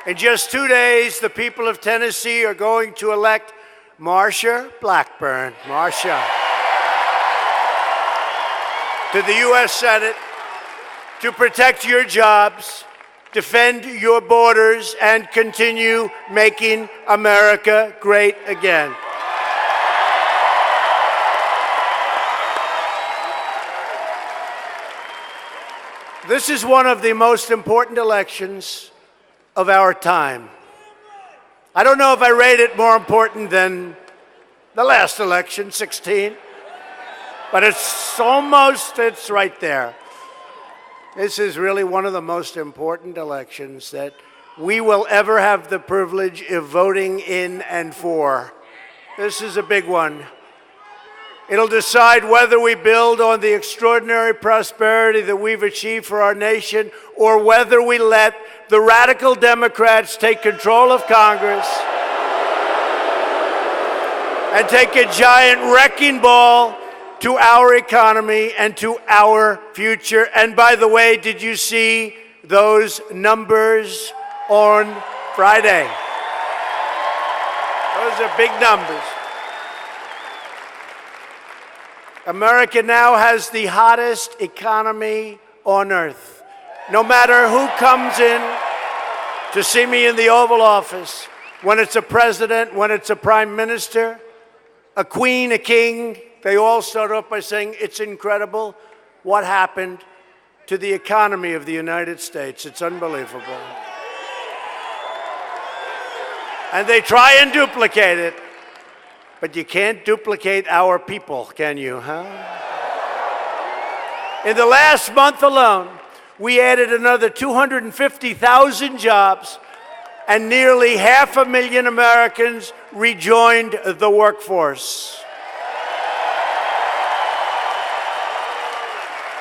In just 2 days, the people of Tennessee are going to elect Marsha Blackburn, Marsha, to the U.S. Senate to protect your jobs, defend your borders, and continue making America great again. This is one of the most important elections of our time. I don't know if I rate it more important than the last election, 16, but it's right there. This is really one of the most important elections that we will ever have the privilege of voting in and for. This is a big one. It'll decide whether we build on the extraordinary prosperity that we've achieved for our nation or whether we let the radical Democrats take control of Congress and take a giant wrecking ball to our economy and to our future. And by the way, did you see those numbers on Friday? Those are big numbers. America now has the hottest economy on earth. No matter who comes in to see me in the Oval Office, when it's a president, when it's a prime minister, a queen, a king, they all start off by saying, it's incredible what happened to the economy of the United States. It's unbelievable. And they try and duplicate it. But you can't duplicate our people, can you, huh? In the last month alone, we added another 250,000 jobs, and nearly 500,000 Americans rejoined the workforce.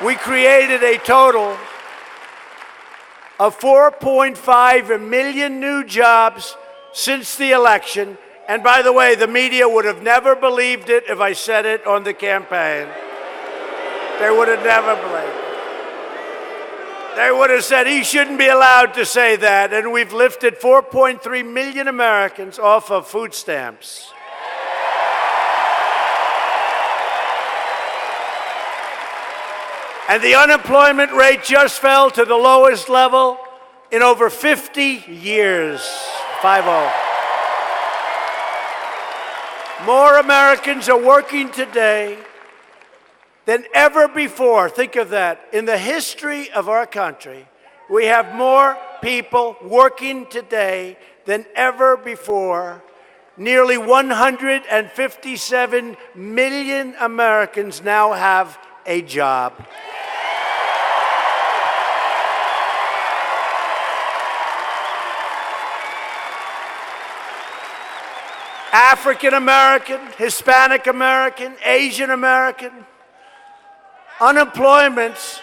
We created a total of 4.5 million new jobs since the election. And by the way, the media would have never believed it if I said it on the campaign. They would have never believed it. They would have said he shouldn't be allowed to say that. And we've lifted 4.3 million Americans off of food stamps. And the unemployment rate just fell to the lowest level in over 50 years. 5-0. More Americans are working today than ever before. Think of that. In the history of our country, we have more people working today than ever before. Nearly 157 million Americans now have a job. African American, Hispanic American, Asian American, unemployments,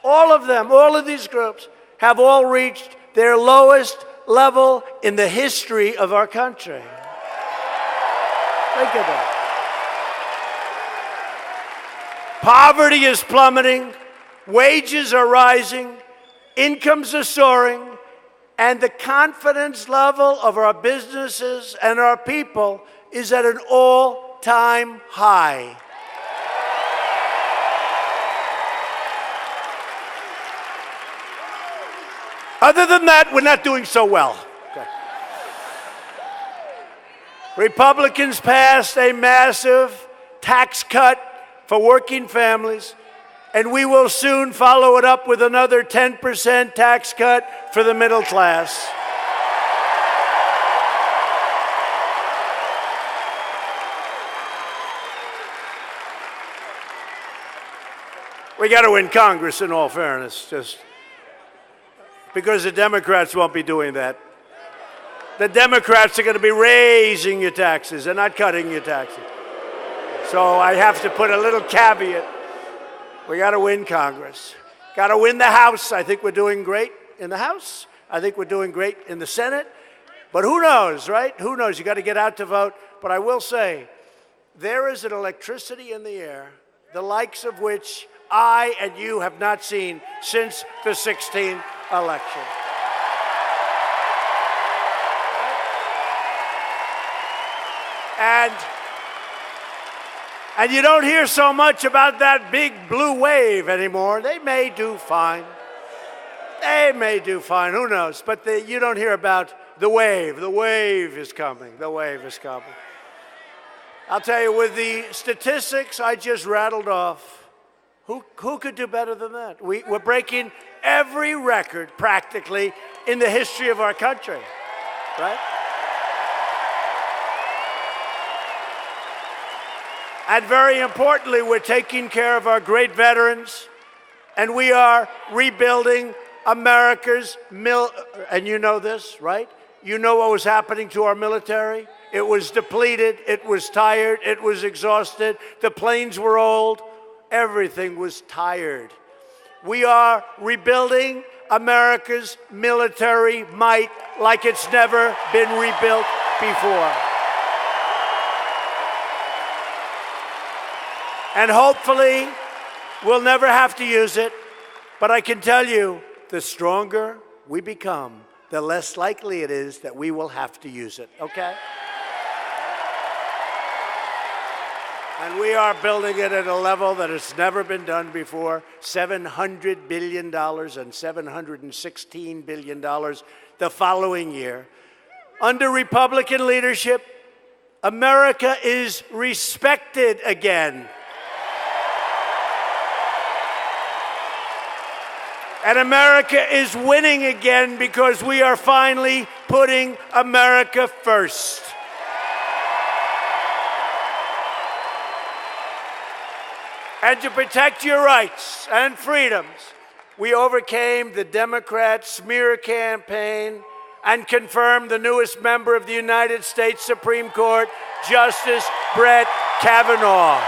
all of them, all of these groups have all reached their lowest level in the history of our country. Think of that. Poverty is plummeting, wages are rising, incomes are soaring, and the confidence level of our businesses and our people is at an all-time high. Other than that, we're not doing so well. Okay. Republicans passed a massive tax cut for working families, and we will soon follow it up with another 10% tax cut for the middle class. We got to win Congress, in all fairness, just because the Democrats won't be doing that. The Democrats are going to be raising your taxes. They're not cutting your taxes. So I have to put a little caveat. We got to win Congress. Got to win the House. I think we're doing great in the House. I think we're doing great in the Senate. But who knows, right? Who knows? You got to get out to vote. But I will say, there is an electricity in the air, the likes of which I and you have not seen since the 2016 election. And you don't hear so much about that big blue wave anymore. They may do fine. They may do fine. Who knows? But you don't hear about the wave. The wave is coming. The wave is coming. I'll tell you, with the statistics I just rattled off, who could do better than that? We're breaking every record, practically, in the history of our country, right? And very importantly, we're taking care of our great veterans, and we are rebuilding America's and you know this, right? You know what was happening to our military? It was depleted, it was tired, it was exhausted, the planes were old, everything was tired. We are rebuilding America's military might like it's never been rebuilt before. And hopefully, we'll never have to use it, but I can tell you, the stronger we become, the less likely it is that we will have to use it, okay? And we are building it at a level that has never been done before, $700 billion and $716 billion the following year. Under Republican leadership, America is respected again. And America is winning again because we are finally putting America first. And to protect your rights and freedoms, we overcame the Democrat smear campaign and confirmed the newest member of the United States Supreme Court, Justice Brett Kavanaugh.